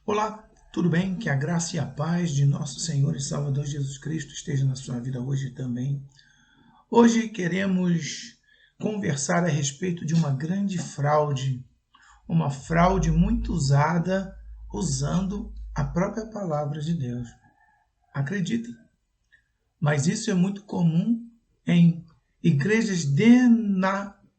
Olá, tudo bem? Que a graça e a paz de nosso Senhor e Salvador Jesus Cristo esteja na sua vida hoje também. Hoje queremos conversar a respeito de uma grande fraude, uma fraude muito usada, usando a própria palavra de Deus. Acreditem, mas isso é muito comum em igrejas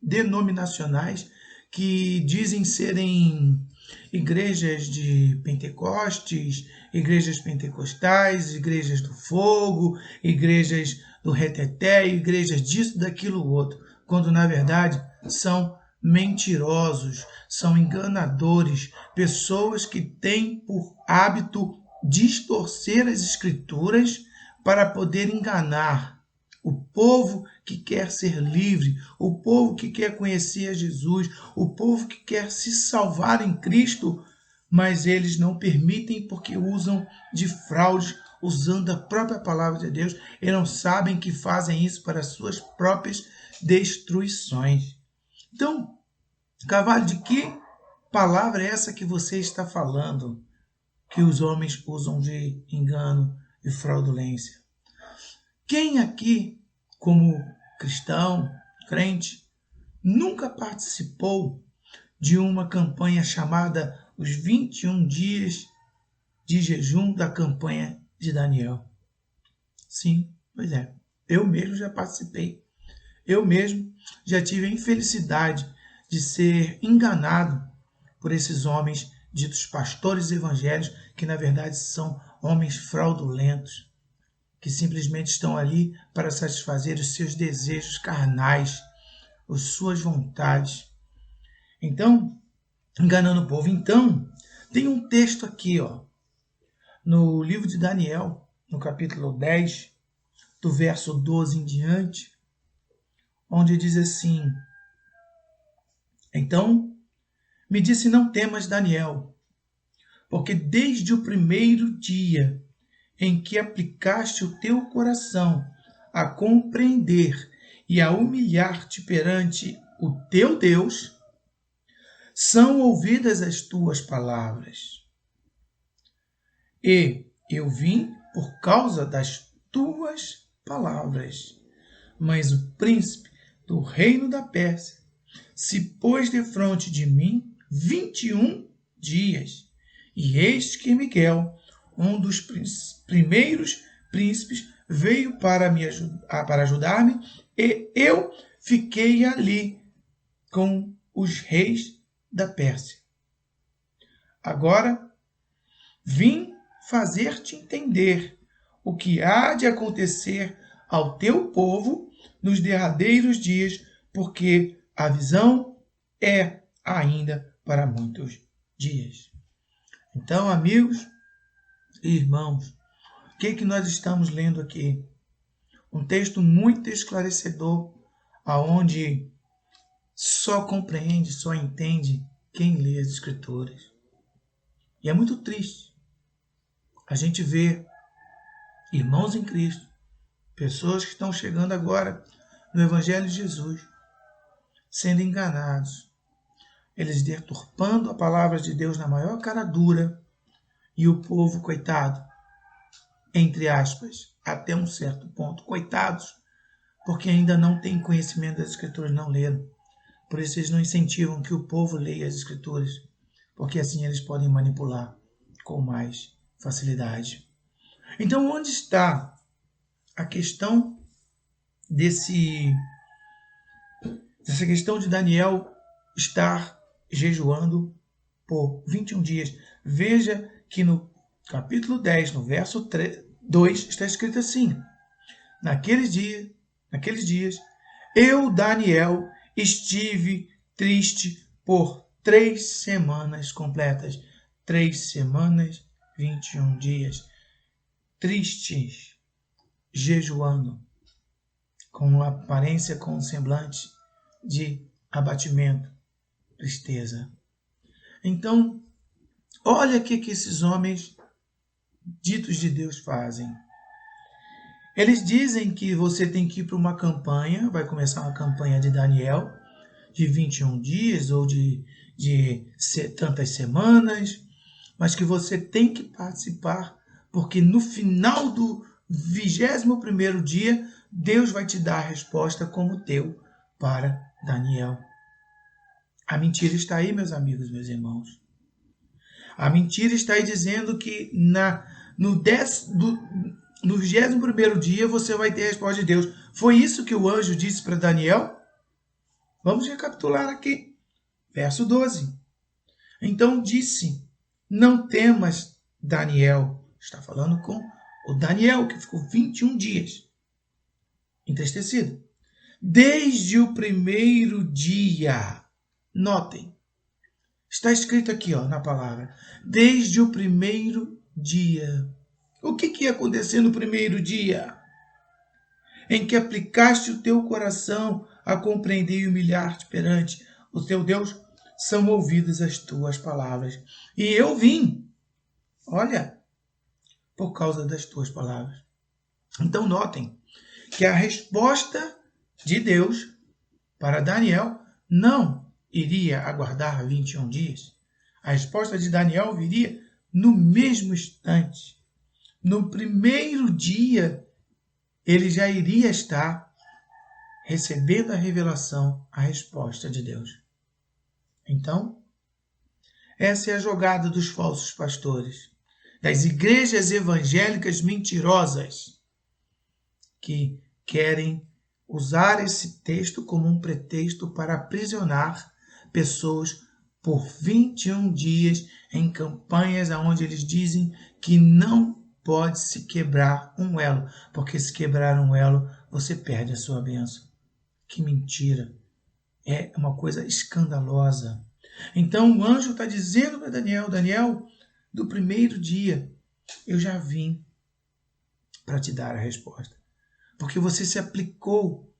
denominacionais que dizem serem igrejas de Pentecostes, igrejas pentecostais, igrejas do fogo, igrejas do reteté, igrejas disso, daquilo, outro, quando na verdade são mentirosos, são enganadores, pessoas que têm por hábito distorcer as escrituras para poder enganar o povo que quer ser livre, o povo que quer conhecer a Jesus, o povo que quer se salvar em Cristo, mas eles não permitem porque usam de fraude, usando a própria palavra de Deus, e não sabem que fazem isso para suas próprias destruições. Então, cavalo, de que palavra é essa que você está falando, que os homens usam de engano e fraudulência? Quem aqui, como cristão, crente, nunca participou de uma campanha chamada os 21 dias de jejum da campanha de Daniel? Sim, pois é. Eu mesmo já participei. Eu mesmo já tive a infelicidade de ser enganado por esses homens ditos pastores evangélicos, que na verdade são homens fraudulentos, que simplesmente estão ali para satisfazer os seus desejos carnais, as suas vontades. Então, enganando o povo. Então, tem um texto aqui, no livro de Daniel, no capítulo 10, do verso 12 em diante, onde diz assim: Então me disse, não temas, Daniel, porque desde o primeiro dia em que aplicaste o teu coração a compreender e a humilhar-te perante o teu Deus, são ouvidas as tuas palavras. E eu vim por causa das tuas palavras. Mas o príncipe do reino da Pérsia se pôs defronte de mim 21 dias. E eis que Miguel, um dos primeiros príncipes, veio para ajudar-me, e eu fiquei ali com os reis da Pérsia. Agora vim fazer-te entender o que há de acontecer ao teu povo nos derradeiros dias, porque a visão é ainda para muitos dias. Então, amigos e irmãos, o que nós estamos lendo aqui? Um texto muito esclarecedor, aonde só compreende, só entende quem lê as Escrituras. E é muito triste a gente ver irmãos em Cristo, pessoas que estão chegando agora no Evangelho de Jesus, sendo enganados, eles deturpando a palavra de Deus na maior cara dura, e o povo, coitado, entre aspas, até um certo ponto, coitados, porque ainda não têm conhecimento das Escrituras, não leram. Por isso eles não incentivam que o povo leia as Escrituras, porque assim eles podem manipular com mais facilidade. Então, onde está a questão dessa questão de Daniel estar jejuando por 21 dias? Veja que no capítulo 10, no verso 2, está escrito assim: Naqueles dias, eu, Daniel, estive triste por 3 semanas completas. 3 semanas, 21 dias. Tristes, jejuando, com aparência, com um semblante de abatimento, tristeza. Então, olha o que esses homens ditos de Deus fazem. Eles dizem que você tem que ir para uma campanha, vai começar uma campanha de Daniel, de 21 dias ou de tantas semanas, mas que você tem que participar, porque no final do 21º dia, Deus vai te dar a resposta como deu para Daniel. A mentira está aí, meus amigos, meus irmãos. A mentira está aí dizendo que no 21º dia você vai ter a resposta de Deus. Foi isso que o anjo disse para Daniel? Vamos recapitular aqui. Verso 12. Então disse, não temas, Daniel. Está falando com o Daniel, que ficou 21 dias entristecido. Desde o primeiro dia. Notem. Está escrito aqui, na palavra. Desde o primeiro dia. O que ia acontecer no primeiro dia? Em que aplicaste o teu coração a compreender e humilhar-te perante o teu Deus, são ouvidas as tuas palavras. E eu vim, olha, por causa das tuas palavras. Então notem que a resposta de Deus para Daniel não iria aguardar 21 dias. A resposta de Daniel viria no mesmo instante. No primeiro dia, ele já iria estar recebendo a revelação, a resposta de Deus. Então, essa é a jogada dos falsos pastores, das igrejas evangélicas mentirosas, que querem usar esse texto como um pretexto para aprisionar pessoas por 21 dias em campanhas onde eles dizem que não pode se quebrar um elo, porque se quebrar um elo, você perde a sua bênção. Que mentira! É uma coisa escandalosa. Então o anjo está dizendo para Daniel, Daniel, do primeiro dia, eu já vim para te dar a resposta. Porque você se aplicou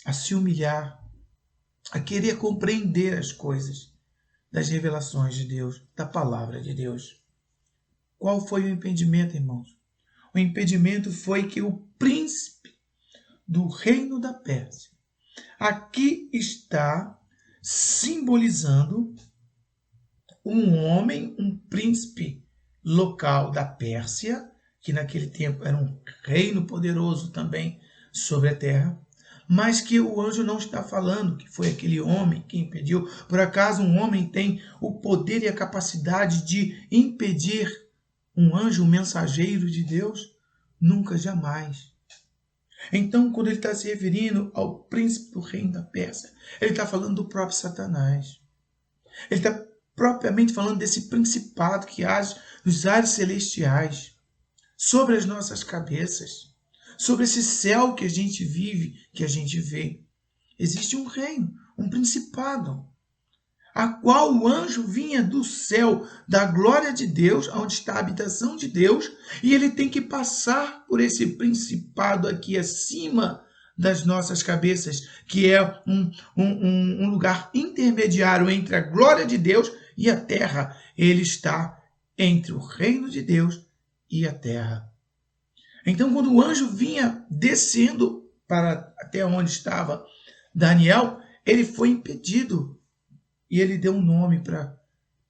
a se humilhar, a querer compreender as coisas das revelações de Deus, da palavra de Deus. Qual foi o impedimento, irmãos? O impedimento foi que o príncipe do reino da Pérsia, aqui está simbolizando um homem, um príncipe local da Pérsia, que naquele tempo era um reino poderoso também sobre a terra, mas que o anjo não está falando que foi aquele homem que impediu. Por acaso um homem tem o poder e a capacidade de impedir um anjo, um mensageiro de Deus? Nunca, jamais. Então, quando ele está se referindo ao príncipe do reino da Pérsia, ele está falando do próprio Satanás. Ele está propriamente falando desse principado que age nos ares celestiais, sobre as nossas cabeças, sobre esse céu que a gente vive, que a gente vê. Existe um reino, um principado, a qual o anjo vinha do céu, da glória de Deus, onde está a habitação de Deus, e ele tem que passar por esse principado aqui acima das nossas cabeças, que é um lugar intermediário entre a glória de Deus e a terra. Ele está entre o reino de Deus e a terra. Então, quando o anjo vinha descendo para até onde estava Daniel, ele foi impedido. E ele deu um nome para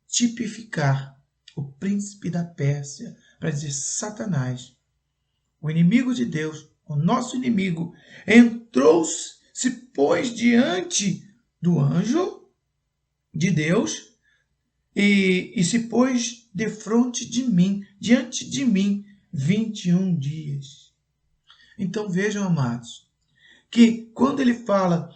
tipificar o príncipe da Pérsia, para dizer Satanás, o inimigo de Deus, o nosso inimigo, se pôs diante do anjo de Deus e se pôs diante de mim, 21 dias. Então vejam, amados, que quando ele fala,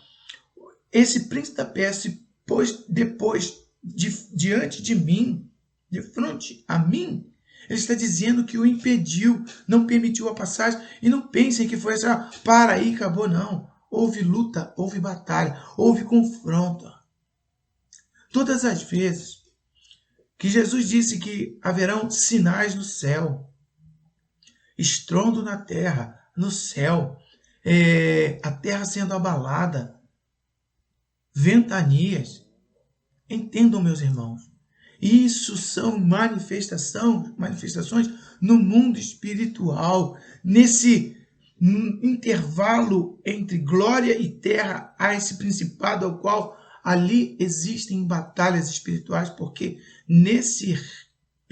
esse príncipe da Pérsia pois depois, diante de mim, de frente a mim, ele está dizendo que o impediu, não permitiu a passagem. E não pensem que foi assim, para aí, acabou, não. Houve luta, houve batalha, houve confronto. Todas as vezes que Jesus disse que haverão sinais no céu, estrondo na terra, no céu, a terra sendo abalada, ventanias. Entendam, meus irmãos, isso são manifestações no mundo espiritual. Nesse intervalo entre glória e terra, há esse principado ao qual ali existem batalhas espirituais, porque nesse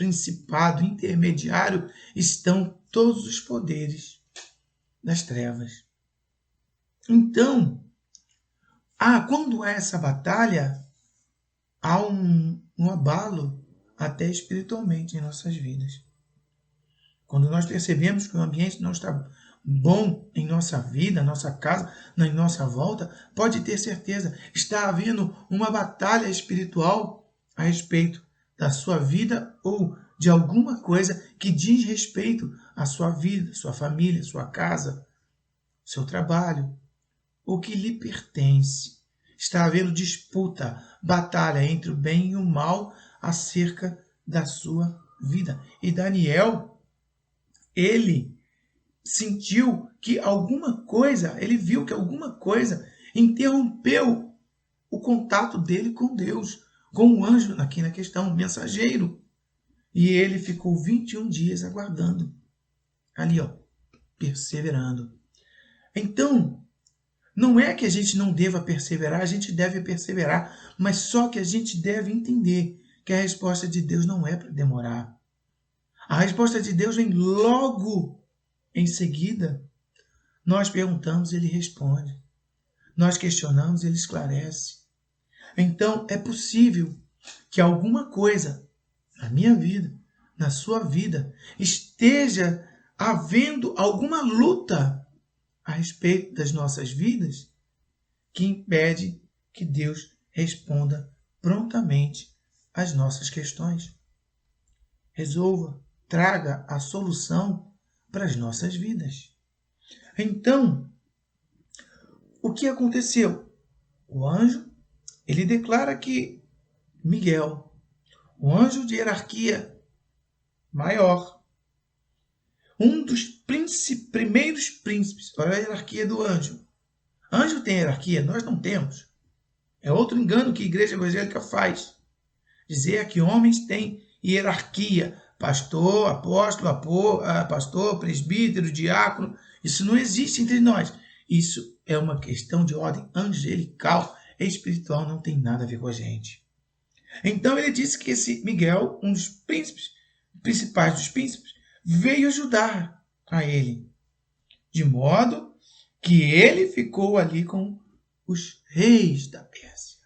principado intermediário estão todos os poderes das trevas. Então, quando há essa batalha, há um abalo até espiritualmente em nossas vidas. Quando nós percebemos que o ambiente não está bom em nossa vida, nossa casa, em nossa volta, pode ter certeza, está havendo uma batalha espiritual a respeito da sua vida ou de alguma coisa que diz respeito à sua vida, sua família, sua casa, seu trabalho, o que lhe pertence. Está havendo disputa, batalha entre o bem e o mal acerca da sua vida. E Daniel, ele sentiu que alguma coisa, ele viu que alguma coisa interrompeu o contato dele com Deus, com o anjo aqui na questão, o mensageiro. E ele ficou 21 dias aguardando, ali perseverando. Então, não é que a gente não deva perseverar, a gente deve perseverar, mas só que a gente deve entender que a resposta de Deus não é para demorar. A resposta de Deus vem logo em seguida. Nós perguntamos, ele responde. Nós questionamos, ele esclarece. Então, é possível que alguma coisa na minha vida, na sua vida, esteja havendo alguma luta a respeito das nossas vidas que impede que Deus responda prontamente às nossas questões. Resolva, traga a solução para as nossas vidas. Então, o que aconteceu? O anjo, ele declara que Miguel, o anjo de hierarquia maior, um dos primeiros príncipes, olha a hierarquia do anjo. Anjo tem hierarquia, nós não temos. É outro engano que a igreja evangélica faz. Dizer que homens têm hierarquia, pastor, apóstolo, pastor, presbítero, diácono, isso não existe entre nós. Isso é uma questão de ordem angelical, espiritual, não tem nada a ver com a gente. Então ele disse que esse Miguel, um dos principais dos príncipes, veio ajudar a ele, de modo que ele ficou ali com os reis da Pérsia.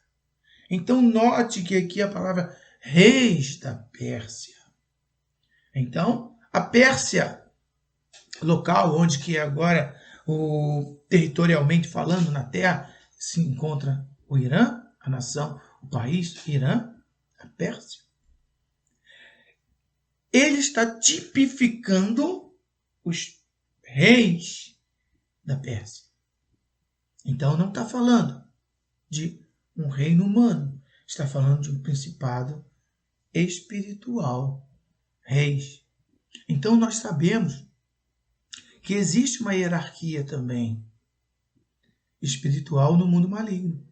Então note que aqui a palavra reis da Pérsia. Então, a Pérsia, local onde que agora, territorialmente falando, na terra, se encontra o Irã, a nação, o país Irã, a Pérsia. Ele está tipificando os reis da Pérsia. Então não está falando de um reino humano, está falando de um principado espiritual, reis. Então nós sabemos que existe uma hierarquia também espiritual no mundo maligno.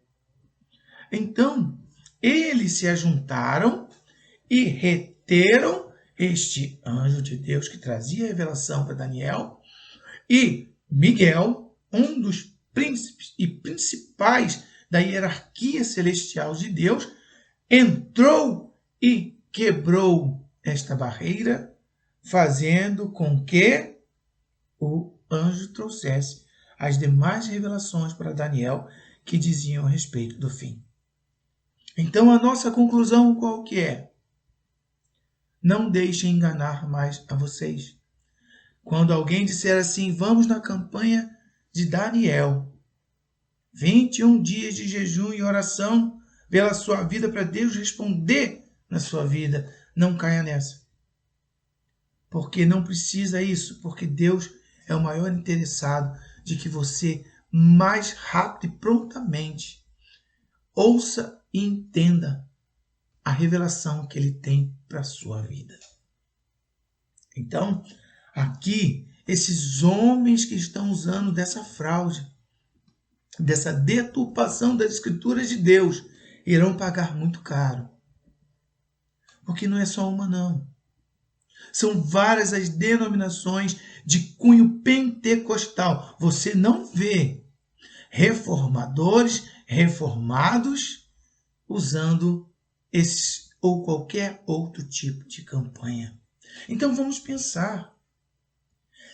Então, eles se ajuntaram e reteram este anjo de Deus que trazia a revelação para Daniel, e Miguel, um dos príncipes e principais da hierarquia celestial de Deus, entrou e quebrou esta barreira, fazendo com que o anjo trouxesse as demais revelações para Daniel que diziam a respeito do fim. Então a nossa conclusão qual que é? Não deixem enganar mais a vocês. Quando alguém disser assim, vamos na campanha de Daniel, 21 dias de jejum e oração pela sua vida para Deus responder na sua vida, não caia nessa. Porque não precisa isso, porque Deus é o maior interessado de que você mais rápido e prontamente ouça e entenda a revelação que ele tem para a sua vida. Então, aqui, esses homens que estão usando dessa fraude, dessa deturpação das escrituras de Deus, irão pagar muito caro. Porque não é só uma, não. São várias as denominações de cunho pentecostal. Você não vê reformadores, reformados, usando esses ou qualquer outro tipo de campanha. Então vamos pensar.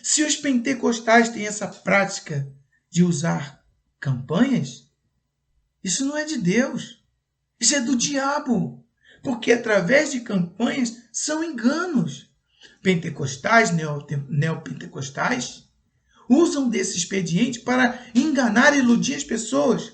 Se os pentecostais têm essa prática de usar campanhas, isso não é de Deus. Isso é do diabo. Porque através de campanhas são enganos. Pentecostais, neopentecostais, usam desse expediente para enganar e iludir as pessoas.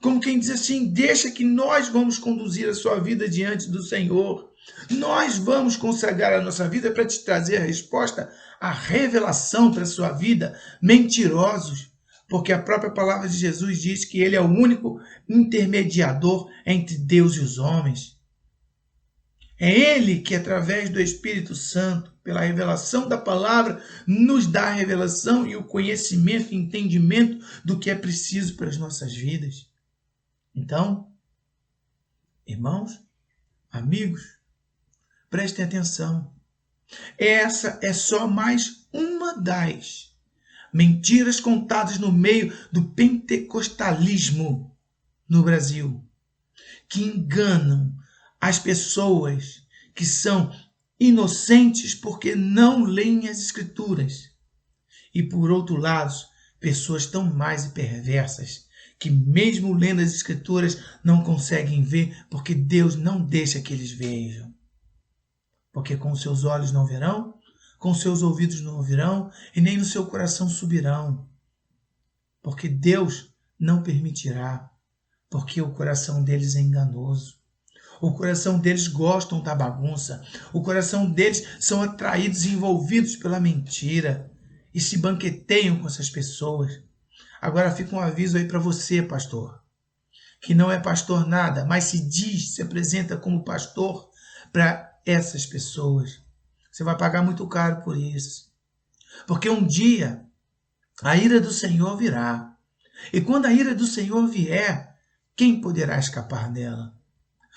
Como quem diz assim, deixa que nós vamos conduzir a sua vida diante do Senhor. Nós vamos consagrar a nossa vida para te trazer a resposta, a revelação para a sua vida. Mentirosos. Porque a própria palavra de Jesus diz que ele é o único intermediador entre Deus e os homens. É ele que, através do Espírito Santo, pela revelação da palavra, nos dá a revelação e o conhecimento e entendimento do que é preciso para as nossas vidas. Então, irmãos, amigos, prestem atenção. Essa é só mais uma das mentiras contadas no meio do pentecostalismo no Brasil, que enganam as pessoas que são inocentes porque não leem as Escrituras. E, por outro lado, pessoas tão mais perversas que, mesmo lendo as Escrituras, não conseguem ver porque Deus não deixa que eles vejam. Porque com seus olhos não verão, com seus ouvidos não ouvirão e nem no seu coração subirão. Porque Deus não permitirá, porque o coração deles é enganoso. O coração deles gostam da bagunça. O coração deles são atraídos e envolvidos pela mentira e se banqueteiam com essas pessoas. Agora fica um aviso aí para você, pastor, que não é pastor nada, mas se apresenta como pastor para essas pessoas. Você vai pagar muito caro por isso. Porque um dia a ira do Senhor virá. E quando a ira do Senhor vier, quem poderá escapar dela?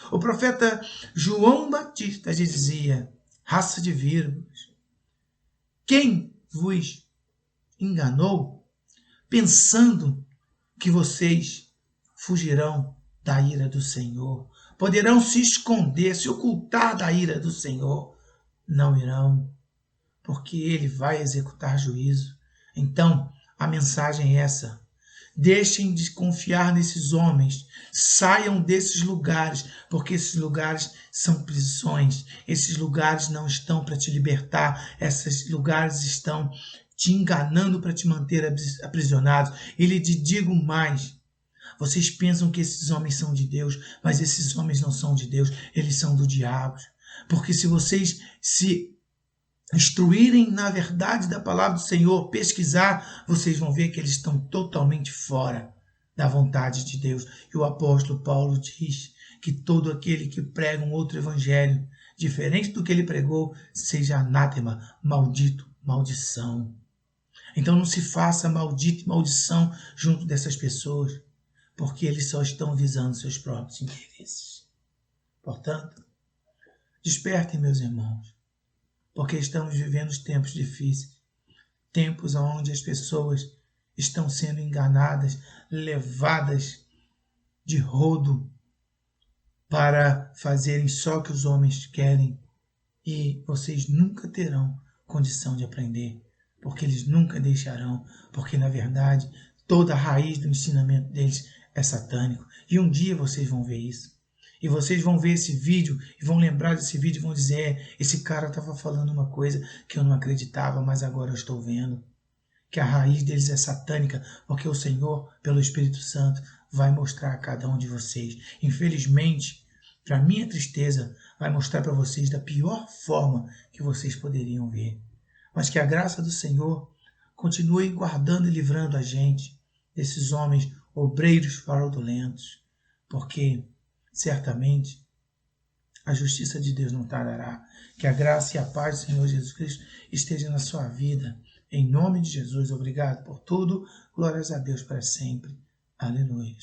O profeta João Batista dizia, raça de víboras, quem vos enganou pensando que vocês fugirão da ira do Senhor? Poderão se esconder, se ocultar da ira do Senhor? Não irão, porque ele vai executar juízo. Então, a mensagem é essa. Deixem de confiar nesses homens. Saiam desses lugares, porque esses lugares são prisões. Esses lugares não estão para te libertar. Esses lugares estão te enganando para te manter aprisionado. E lhe digo mais. Vocês pensam que esses homens são de Deus, mas esses homens não são de Deus. Eles são do diabo. Porque se vocês se instruírem na verdade da palavra do Senhor, pesquisar, vocês vão ver que eles estão totalmente fora da vontade de Deus. E o apóstolo Paulo diz que todo aquele que prega um outro evangelho, diferente do que ele pregou, seja anátema, maldito, maldição. Então não se faça maldito e maldição junto dessas pessoas, porque eles só estão visando seus próprios interesses. Portanto, despertem, meus irmãos, porque estamos vivendo tempos difíceis, tempos onde as pessoas estão sendo enganadas, levadas de rodo para fazerem só o que os homens querem, e vocês nunca terão condição de aprender, porque eles nunca deixarão, porque na verdade toda a raiz do ensinamento deles é satânico, e um dia vocês vão ver isso. E vocês vão ver esse vídeo e vão lembrar desse vídeo e vão dizer, esse cara estava falando uma coisa que eu não acreditava, mas agora eu estou vendo. Que a raiz deles é satânica, porque o Senhor, pelo Espírito Santo, vai mostrar a cada um de vocês. Infelizmente, para minha tristeza, vai mostrar para vocês da pior forma que vocês poderiam ver. Mas que a graça do Senhor continue guardando e livrando a gente desses homens obreiros fraudulentos, porque certamente a justiça de Deus não tardará. Que a graça e a paz do Senhor Jesus Cristo esteja na sua vida. Em nome de Jesus, obrigado por tudo. Glórias a Deus para sempre. Aleluia.